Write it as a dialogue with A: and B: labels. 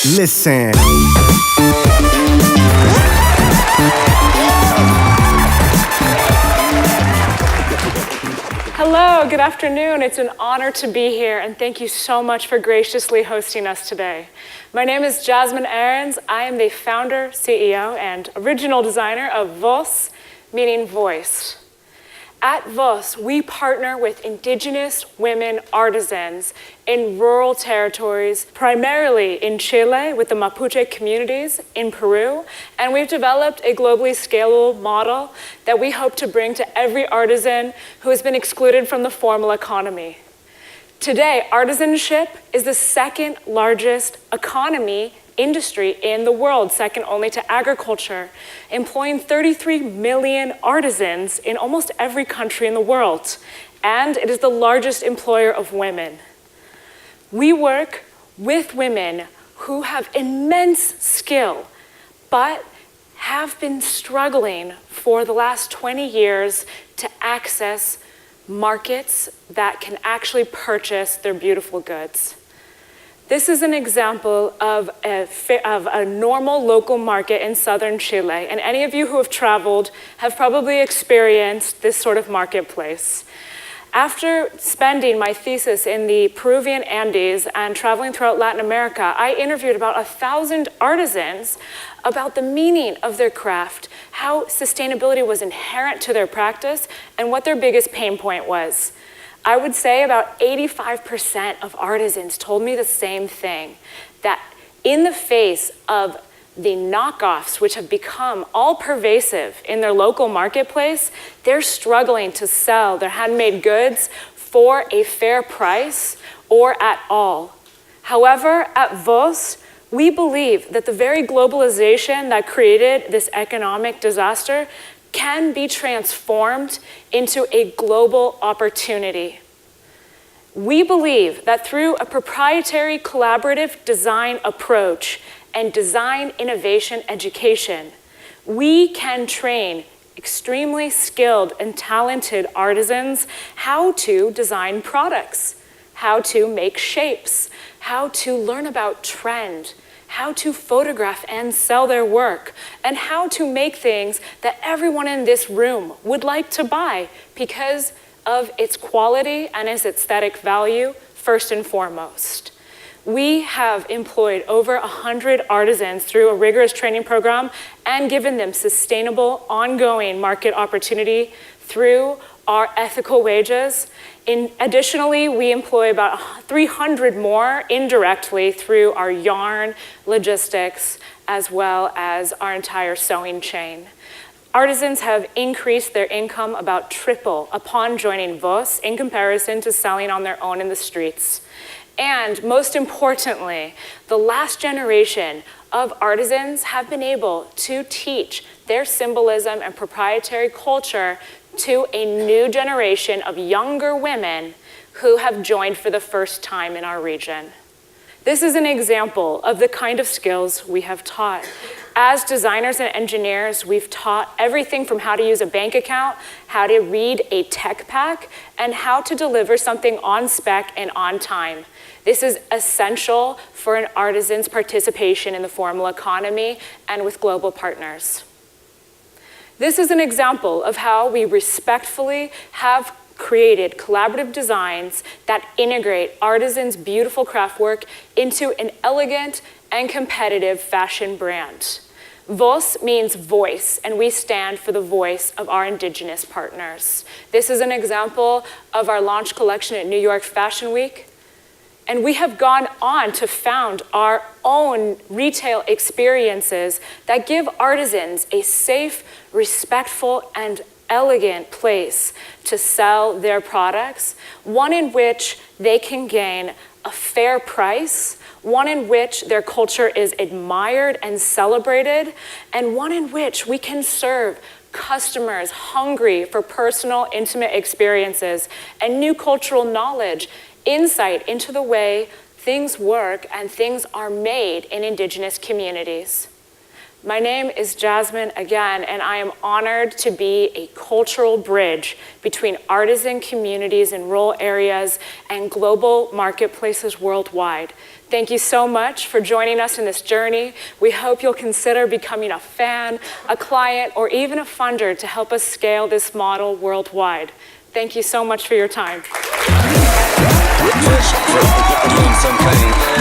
A: Listen.
B: Hello, good afternoon. It's an honor to be here, and thank you so much for graciously hosting us today. My name is Jasmine Aarons. I am the founder, CEO, and original designer of Voz, meaning voice. At Voz, we partner with Indigenous women artisans in rural territories, primarily in Chile with the Mapuche communities, in Peru, and we've developed a globally scalable model that we hope to bring to every artisan who has been excluded from the formal economy. Today, artisanship is the second largest economy industry in the world, second only to agriculture, employing 33 million artisans in almost every country in the world, and it is the largest employer of women. We work with women who have immense skill, but have been struggling for the last 20 years to access markets that can actually purchase their beautiful goods. This is an example of a normal local market in southern Chile, and any of you who have traveled have probably experienced this sort of marketplace. After spending my thesis in the Peruvian Andes and traveling throughout Latin America, I interviewed about 1,000 artisans about the meaning of their craft, how sustainability was inherent to their practice, and what their biggest pain point was. I would say about 85% of artisans told me the same thing, that in the face of the knockoffs, which have become all pervasive in their local marketplace, they're struggling to sell their handmade goods for a fair price or at all. However, at Voz, we believe that the very globalization that created this economic disaster can be transformed into a global opportunity. We believe that through a proprietary collaborative design approach and design innovation education, we can train extremely skilled and talented artisans how to design products, how to make shapes, how to learn about trend, how to photograph and sell their work, and how to make things that everyone in this room would like to buy because of its quality and its aesthetic value, first and foremost. We have employed over 100 artisans through a rigorous training program and given them sustainable, ongoing market opportunity through our ethical wages. Additionally, we employ about 300 more indirectly through our yarn, logistics, as well as our entire sewing chain. Artisans have increased their income about triple upon joining Voz in comparison to selling on their own in the streets. And most importantly, the last generation of artisans have been able to teach their symbolism and proprietary culture to a new generation of younger women who have joined for the first time in our region. This is an example of the kind of skills we have taught. As designers and engineers, we've taught everything from how to use a bank account, how to read a tech pack, and how to deliver something on spec and on time. This is essential for an artisan's participation in the formal economy and with global partners. This is an example of how we respectfully have created collaborative designs that integrate artisans' beautiful craft work into an elegant and competitive fashion brand. Voz means voice, and we stand for the voice of our Indigenous partners. This is an example of our launch collection at New York Fashion Week. And we have gone on to found our own retail experiences that give artisans a safe, respectful, and elegant place to sell their products, one in which they can gain a fair price, one in which their culture is admired and celebrated, and one in which we can serve customers hungry for personal, intimate experiences and new cultural knowledge, insight into the way things work and things are made in Indigenous communities. My name is Jasmine again, and I am honored to be a cultural bridge between artisan communities in rural areas and global marketplaces worldwide. Thank you so much for joining us in this journey. We hope you'll consider becoming a fan, a client, or even a funder to help us scale this model worldwide. Thank you so much for your time.
A: Doing some pain.